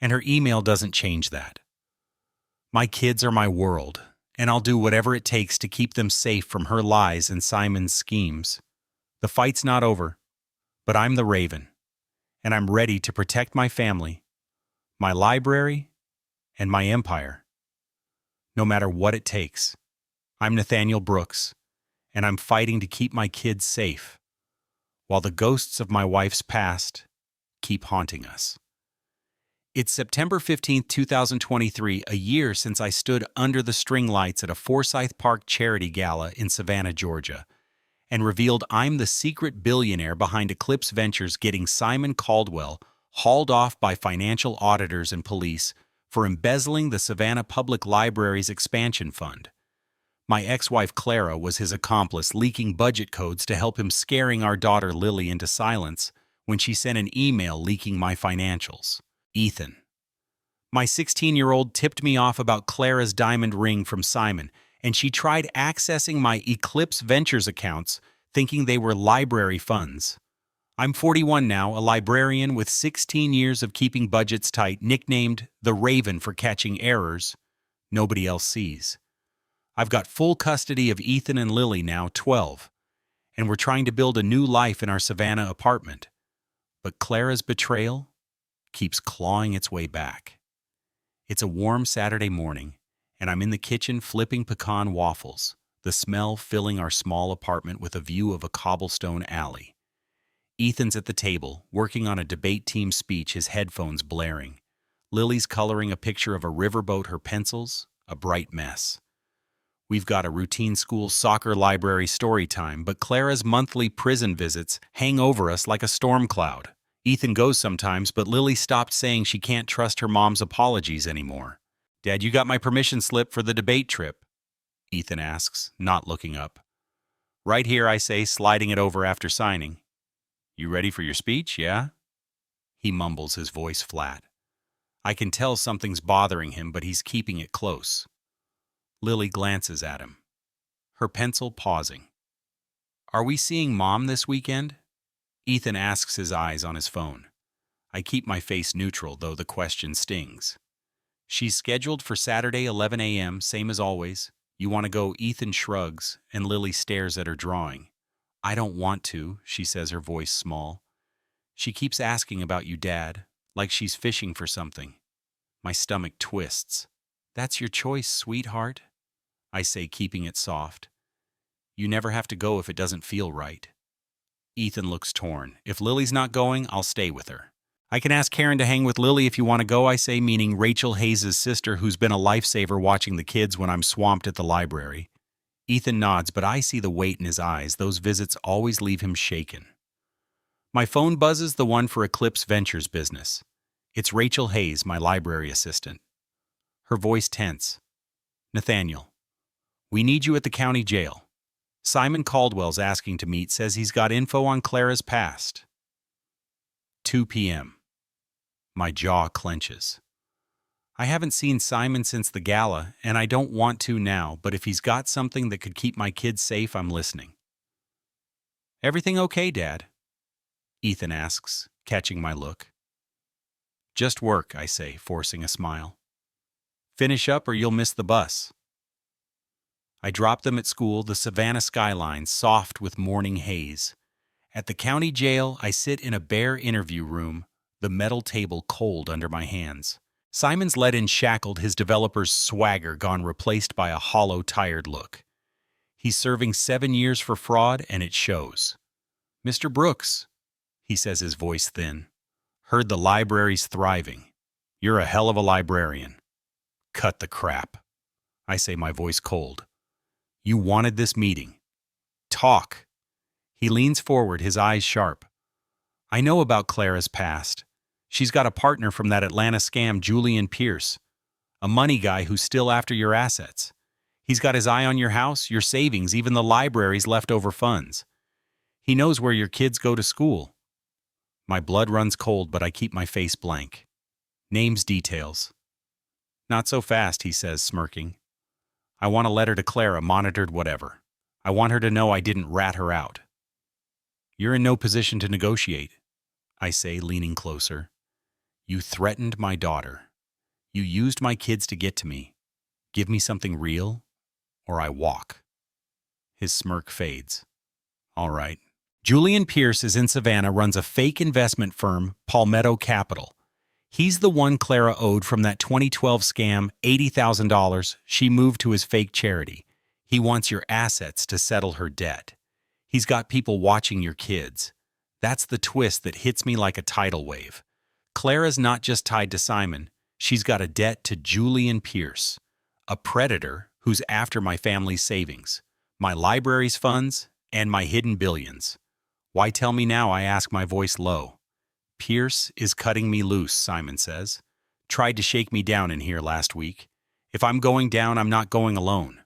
and her email doesn't change that. My kids are my world, and I'll do whatever it takes to keep them safe from her lies and Simon's schemes. The fight's not over, but I'm the Raven, and I'm ready to protect my family, my library, and my empire. No matter what it takes. I'm Nathaniel Brooks, and I'm fighting to keep my kids safe, while the ghosts of my wife's past keep haunting us. It's September 15th, 2023, a year since I stood under the string lights at a Forsyth Park charity gala in Savannah, Georgia, and revealed I'm the secret billionaire behind Eclipse Ventures getting Simon Caldwell hauled off by financial auditors and police for embezzling the Savannah Public Library's expansion fund. My ex-wife Clara was his accomplice, leaking budget codes to help him, scaring our daughter Lily into silence when she sent an email leaking my financials. Ethan. My 16-year-old tipped me off about Clara's diamond ring from Simon, and she tried accessing my Eclipse Ventures accounts, thinking they were library funds. I'm 41 now, a librarian with 16 years of keeping budgets tight, nicknamed the Raven for catching errors nobody else sees. I've got full custody of Ethan and Lily, now 12, and we're trying to build a new life in our Savannah apartment. But Clara's betrayal keeps clawing its way back. It's a warm Saturday morning, and I'm in the kitchen flipping pecan waffles, the smell filling our small apartment with a view of a cobblestone alley. Ethan's at the table, working on a debate team speech, his headphones blaring. Lily's coloring a picture of a riverboat, her pencils a bright mess. We've got a routine school soccer library story time, but Clara's monthly prison visits hang over us like a storm cloud. Ethan goes sometimes, but Lily stopped saying she can't trust her mom's apologies anymore. "Dad, you got my permission slip for the debate trip?" Ethan asks, not looking up. "Right here," I say, sliding it over after signing. "You ready for your speech, yeah?" He mumbles, his voice flat. I can tell something's bothering him, but he's keeping it close. Lily glances at him, her pencil pausing. "Are we seeing Mom this weekend?" Ethan asks, his eyes on his phone. I keep my face neutral, though the question stings. "She's scheduled for Saturday, 11 a.m., same as always. You want to go?" Ethan shrugs, and Lily stares at her drawing. "I don't want to," she says, her voice small. "She keeps asking about you, Dad, like she's fishing for something." My stomach twists. "That's your choice, sweetheart," I say, keeping it soft. "You never have to go if it doesn't feel right." Ethan looks torn. "If Lily's not going, I'll stay with her." "I can ask Karen to hang with Lily if you want to go," I say, meaning Rachel Hayes' sister, who's been a lifesaver watching the kids when I'm swamped at the library. Ethan nods, but I see the weight in his eyes. Those visits always leave him shaken. My phone buzzes, the one for Eclipse Ventures business. It's Rachel Hayes, my library assistant. Her voice tense. "Nathaniel, we need you at the county jail. Simon Caldwell's asking to meet, says he's got info on Clara's past." 2 p.m. My jaw clenches. I haven't seen Simon since the gala, and I don't want to now, but if he's got something that could keep my kids safe, I'm listening. "Everything okay, Dad?" Ethan asks, catching my look. "Just work," I say, forcing a smile. "Finish up or you'll miss the bus." I drop them at school, the Savannah skyline soft with morning haze. At the county jail, I sit in a bare interview room, the metal table cold under my hands. Simon's let-in shackled, his developer's swagger gone, replaced by a hollow, tired look. He's serving 7 years for fraud, and it shows. "Mr. Brooks," he says, his voice thin. "Heard the library's thriving. You're a hell of a librarian." "Cut the crap," I say, my voice cold. "You wanted this meeting. Talk." He leans forward, his eyes sharp. "I know about Clara's past. She's got a partner from that Atlanta scam, Julian Pierce, a money guy who's still after your assets. He's got his eye on your house, your savings, even the library's leftover funds. He knows where your kids go to school." My blood runs cold, but I keep my face blank. Names, details. Not so fast, he says, smirking. I want a letter to Clara, monitored whatever. I want her to know I didn't rat her out. You're in no position to negotiate, I say, leaning closer. You threatened my daughter. You used my kids to get to me. Give me something real, or I walk. His smirk fades. All right. Julian Pierce is in Savannah, runs a fake investment firm, Palmetto Capital. He's the one Clara owed from that 2012 scam, $80,000 she moved to his fake charity. He wants your assets to settle her debt. He's got people watching your kids. That's the twist that hits me like a tidal wave. Clara's not just tied to Simon. She's got a debt to Julian Pierce, a predator who's after my family's savings, my library's funds, and my hidden billions. Why tell me now, I ask, my voice low. Pierce is cutting me loose, Simon says. Tried to shake me down in here last week. If I'm going down, I'm not going alone.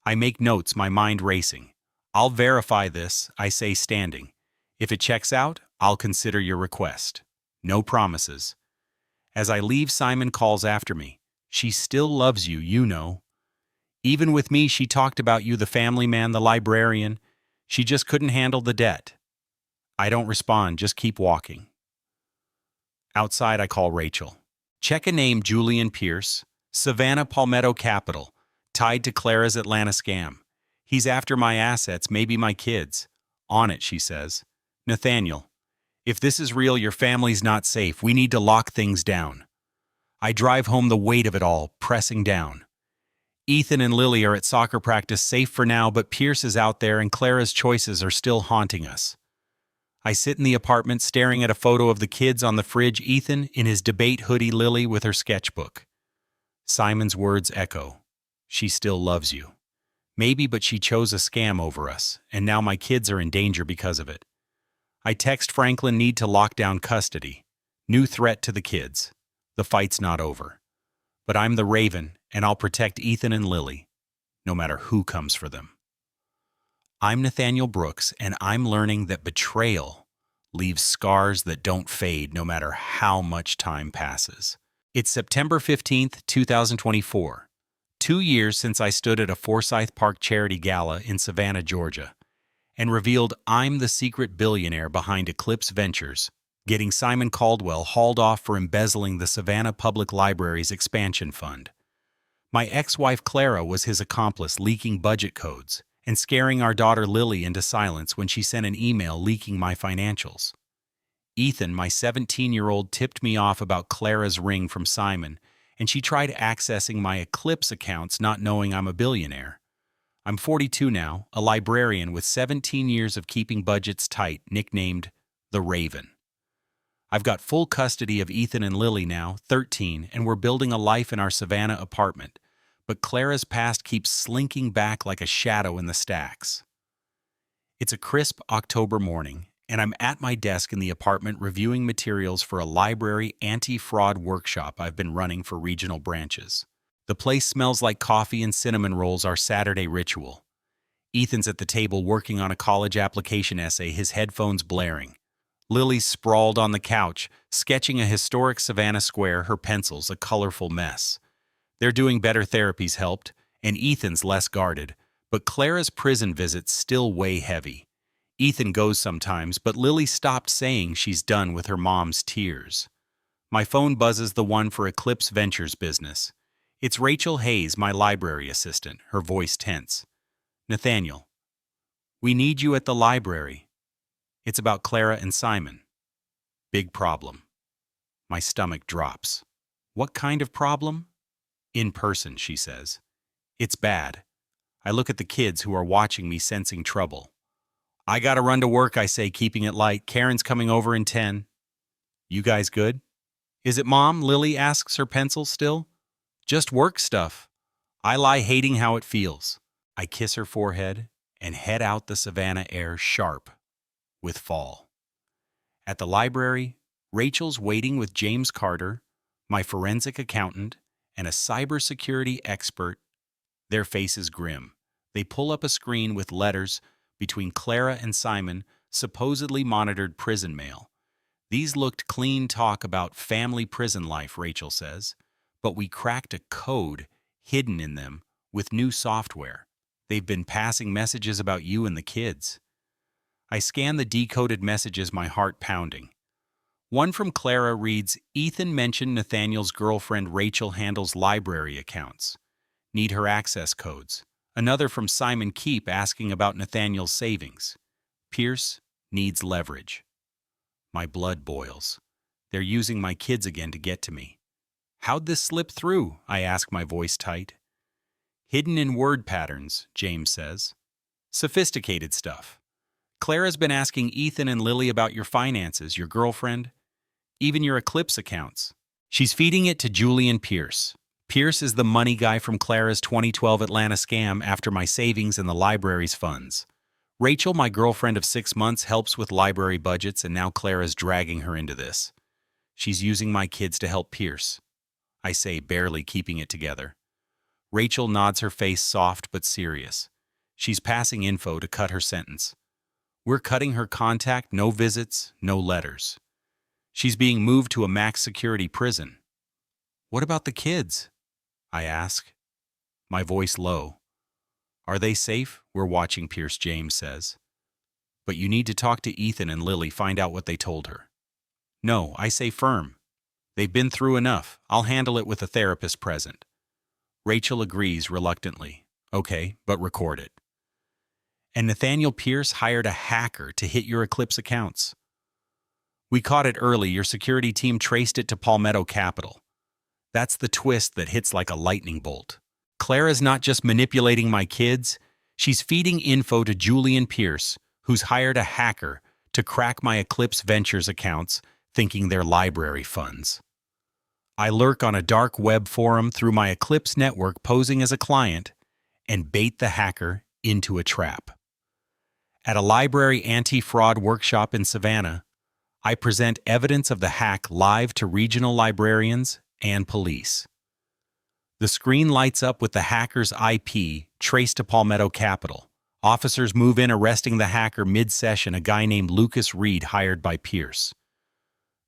I make notes, my mind racing. I'll verify this, I say, standing. If it checks out, I'll consider your request. No promises. As I leave, Simon calls after me. She still loves you, you know. Even with me, she talked about you, the family man, the librarian. She just couldn't handle the debt. I don't respond, just keep walking. Outside, I call Rachel. Check a name, Julian Pierce, Savannah Palmetto Capital, tied to Clara's Atlanta scam. He's after my assets, maybe my kids. On it, she says. Nathaniel, if this is real, your family's not safe. We need to lock things down. I drive home the weight of it all, pressing down. Ethan and Lily are at soccer practice, safe for now, but Pierce is out there and Clara's choices are still haunting us. I sit in the apartment staring at a photo of the kids on the fridge, Ethan in his debate hoodie, Lily with her sketchbook. Simon's words echo. She still loves you. Maybe, but she chose a scam over us, and now my kids are in danger because of it. I text Franklin, need to lock down custody. New threat to the kids. The fight's not over. But I'm the Raven, and I'll protect Ethan and Lily, no matter who comes for them. I'm Nathaniel Brooks, and I'm learning that betrayal leaves scars that don't fade no matter how much time passes. It's September 15th, 2024. 2 years since I stood at a Forsyth Park charity gala in Savannah, Georgia, and revealed I'm the secret billionaire behind Eclipse Ventures, getting Simon Caldwell hauled off for embezzling the Savannah Public Library's expansion fund. My ex-wife Clara was his accomplice, leaking budget codes and scaring our daughter Lily into silence when she sent an email leaking my financials. Ethan, my 17-year-old, tipped me off about Clara's ring from Simon, and she tried accessing my Eclipse accounts not knowing I'm a billionaire. I'm 42 now, a librarian with 17 years of keeping budgets tight, nicknamed the Raven. I've got full custody of Ethan and Lily now, 13, and we're building a life in our Savannah apartment, but Clara's past keeps slinking back like a shadow in the stacks. It's a crisp October morning, and I'm at my desk in the apartment reviewing materials for a library anti-fraud workshop I've been running for regional branches. The place smells like coffee and cinnamon rolls, our Saturday ritual. Ethan's at the table working on a college application essay, his headphones blaring. Lily's sprawled on the couch, sketching a historic Savannah square, her pencils a colorful mess. They're doing better, therapy's helped, and Ethan's less guarded, but Clara's prison visits still weigh heavy. Ethan goes sometimes, but Lily stopped saying she's done with her mom's tears. My phone buzzes, the one for Eclipse Ventures business. It's Rachel Hayes, my library assistant, her voice tense. Nathaniel, we need you at the library. It's about Clara and Simon. Big problem. My stomach drops. What kind of problem? In person, she says. It's bad. I look at the kids who are watching me, sensing trouble. I gotta run to work, I say, keeping it light. Karen's coming over in 10. You guys good? Is it Mom? Lily asks, her pencil still. Just work stuff. I lie, hating how it feels. I kiss her forehead and head out the Savannah air sharp with fall. At the library, Rachel's waiting with James Carter, my forensic accountant, and a cybersecurity expert. Their faces grim. They pull up a screen with letters between Clara and Simon, supposedly monitored prison mail. These looked clean talk about family prison life, Rachel says, but we cracked a code hidden in them with new software. They've been passing messages about you and the kids. I scan the decoded messages, my heart pounding. One from Clara reads, Ethan mentioned Nathaniel's girlfriend Rachel handles library accounts. Need her access codes. Another from Simon Keep asking about Nathaniel's savings. Pierce needs leverage. My blood boils. They're using my kids again to get to me. How'd this slip through? I ask, my voice tight. Hidden in word patterns, James says. Sophisticated stuff. Clara's been asking Ethan and Lily about your finances, your girlfriend, even your Eclipse accounts. She's feeding it to Julian Pierce. Pierce is the money guy from Clara's 2012 Atlanta scam after my savings and the library's funds. Rachel, my girlfriend of 6 months, helps with library budgets, and now Clara's dragging her into this. She's using my kids to help Pierce. I say, barely keeping it together. Rachel nods, her face soft but serious. She's passing info to cut her sentence. We're cutting her contact, no visits, no letters. She's being moved to a max security prison. What about the kids? I ask, my voice low. Are they safe? We're watching, Pierce, James says. But you need to talk to Ethan and Lily, find out what they told her. No, I say firm. They've been through enough. I'll handle it with a therapist present. Rachel agrees reluctantly. Okay, but record it. And Nathaniel Pierce hired a hacker to hit your Eclipse accounts. We caught it early. Your security team traced it to Palmetto Capital. That's the twist that hits like a lightning bolt. Clara's not just manipulating my kids, she's feeding info to Julian Pierce, who's hired a hacker to crack my Eclipse Ventures accounts, thinking they're library funds. I lurk on a dark web forum through my Eclipse network, posing as a client, and bait the hacker into a trap. At a library anti-fraud workshop in Savannah, I present evidence of the hack live to regional librarians and police. The screen lights up with the hacker's IP traced to Palmetto Capital. Officers move in, arresting the hacker mid-session, a guy named Lucas Reed hired by Pierce.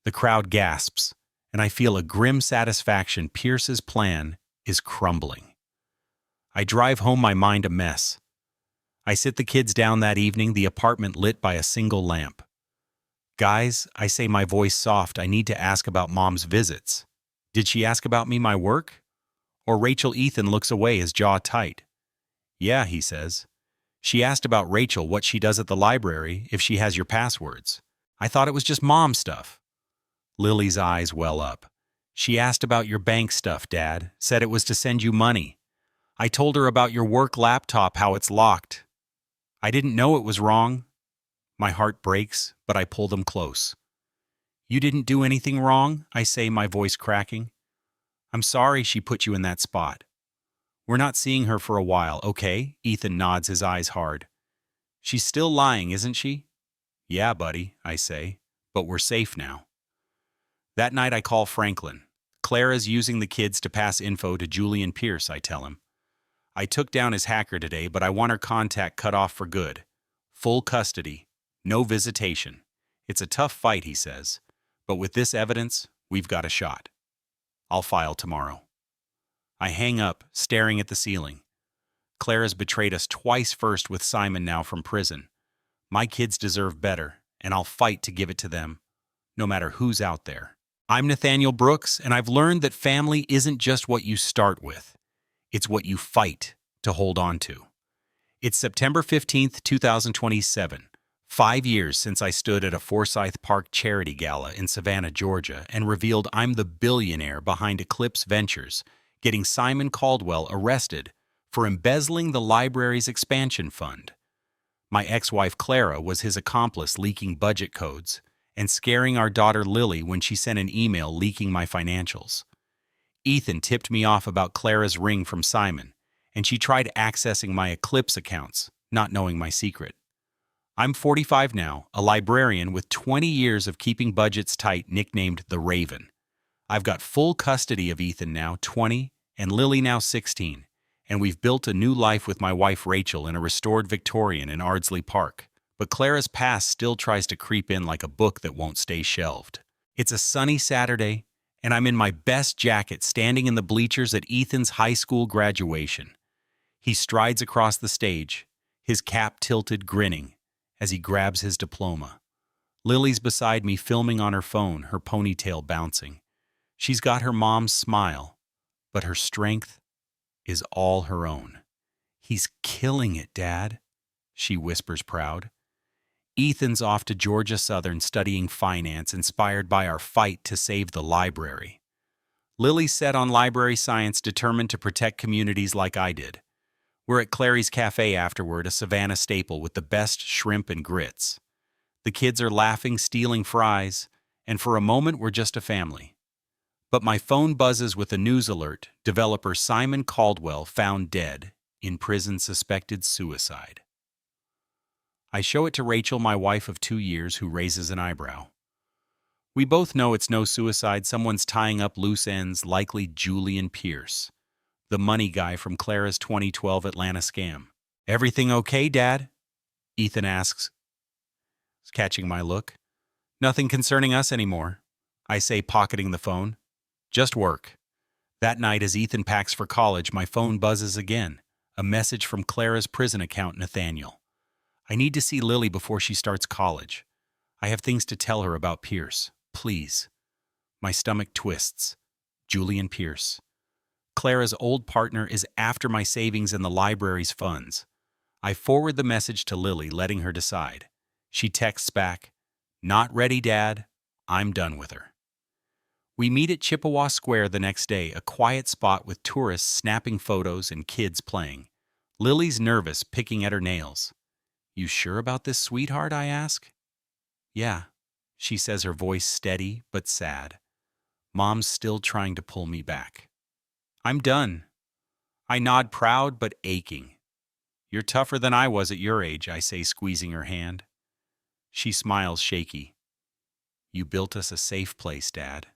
The crowd gasps, and I feel a grim satisfaction. Pierce's plan is crumbling. I drive home, my mind a mess. I sit the kids down that evening, the apartment lit by a single lamp. Guys, I say, my voice soft, I need to ask about Mom's visits. Did she ask about me, my work? Or Rachel? Ethan looks away, his jaw tight. Yeah, he says. She asked about Rachel, what she does at the library, if she has your passwords. I thought it was just mom stuff. Lily's eyes well up. She asked about your bank stuff, Dad. Said it was to send you money. I told her about your work laptop, how it's locked. I didn't know it was wrong. My heart breaks, but I pull them close. You didn't do anything wrong, I say, my voice cracking. I'm sorry she put you in that spot. We're not seeing her for a while, okay? Ethan nods, his eyes hard. She's still lying, isn't she? Yeah, buddy, I say, but we're safe now. That night I call Franklin. Clara's using the kids to pass info to Julian Pierce, I tell him. I took down his hacker today, but I want her contact cut off for good. Full custody, no visitation. It's a tough fight, he says, but with this evidence, we've got a shot. I'll file tomorrow. I hang up, staring at the ceiling. Clara's betrayed us twice, first with Simon, now from prison. My kids deserve better, and I'll fight to give it to them, no matter who's out there. I'm Nathaniel Brooks, and I've learned that family isn't just what you start with. It's what you fight to hold on to. It's September 15th, 2027. 5 years since I stood at a Forsyth Park charity gala in Savannah, Georgia, and revealed I'm the billionaire behind Eclipse Ventures, getting Simon Caldwell arrested for embezzling the library's expansion fund. My ex-wife Clara was his accomplice, leaking budget codes and scaring our daughter Lily when she sent an email leaking my financials. Ethan tipped me off about Clara's ring from Simon, and she tried accessing my Eclipse accounts, not knowing my secret. I'm 45 now, a librarian with 20 years of keeping budgets tight, nicknamed the Raven. I've got full custody of Ethan now, 20, and Lily now 16, and we've built a new life with my wife Rachel in a restored Victorian in Ardsley Park, but Clara's past still tries to creep in like a book that won't stay shelved. It's a sunny Saturday, and I'm in my best jacket standing in the bleachers at Ethan's high school graduation. He strides across the stage, his cap tilted, grinning, as he grabs his diploma. Lily's beside me filming on her phone, her ponytail bouncing. She's got her mom's smile, but her strength is all her own. "He's killing it, Dad," she whispers proud. Ethan's off to Georgia Southern studying finance, inspired by our fight to save the library. Lily's set on library science, determined to protect communities like I did. We're at Clary's Cafe afterward, a Savannah staple with the best shrimp and grits. The kids are laughing, stealing fries, and for a moment we're just a family. But my phone buzzes with a news alert: developer Simon Caldwell found dead, in prison, suspected suicide. I show it to Rachel, my wife of 2 years, who raises an eyebrow. We both know it's no suicide. Someone's tying up loose ends, likely Julian Pierce, the money guy from Clara's 2012 Atlanta scam. "Everything okay, Dad?" Ethan asks, catching my look. "Nothing concerning us anymore," I say, pocketing the phone. "Just work." That night, as Ethan packs for college, my phone buzzes again. A message from Clara's prison account, Nathaniel. "I need to see Lily before she starts college. I have things to tell her about Pierce. Please." My stomach twists. Julian Pierce. Clara's old partner is after my savings and the library's funds. I forward the message to Lily, letting her decide. She texts back, "Not ready, Dad. I'm done with her." We meet at Chippewa Square the next day, a quiet spot with tourists snapping photos and kids playing. Lily's nervous, picking at her nails. "You sure about this, sweetheart?" I ask. "Yeah," she says, her voice steady but sad. Mom's still trying to pull me back. "I'm done." I nod, proud but aching. "You're tougher than I was at your age," I say, squeezing her hand. She smiles, shaky. "You built us a safe place, Dad."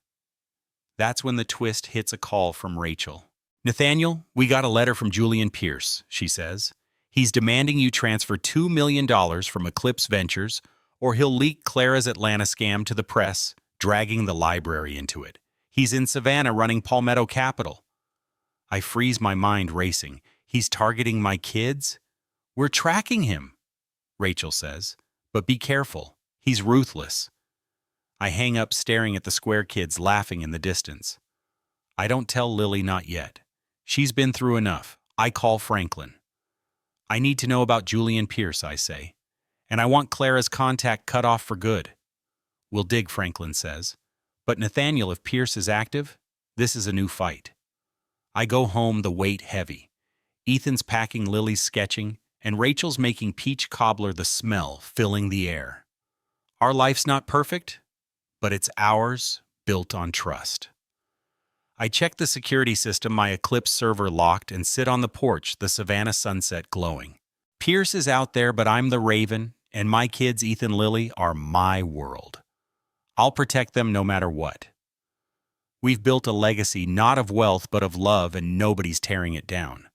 That's when the twist hits: a call from Rachel. "Nathaniel, we got a letter from Julian Pierce," she says. "He's demanding you transfer $2 million from Eclipse Ventures, or he'll leak Clara's Atlanta scam to the press, dragging the library into it. He's in Savannah running Palmetto Capital." I freeze, my mind racing. "He's targeting my kids?" "We're tracking him," Rachel says. "But be careful. He's ruthless." I hang up, staring at the Square kids laughing in the distance. I don't tell Lily, not yet. She's been through enough. I call Franklin. "I need to know about Julian Pierce," I say. "And I want Clara's contact cut off for good." "We'll dig," Franklin says. "But Nathaniel, if Pierce is active, this is a new fight." I go home, the weight heavy. Ethan's packing, Lily's sketching, and Rachel's making peach cobbler, the smell filling the air. Our life's not perfect, but it's ours, built on trust. I check the security system, my Eclipse server locked, and sit on the porch, the Savannah sunset glowing. Pierce is out there, but I'm the Raven, and my kids, Ethan, Lily, are my world. I'll protect them no matter what. We've built a legacy, not of wealth, but of love, and nobody's tearing it down.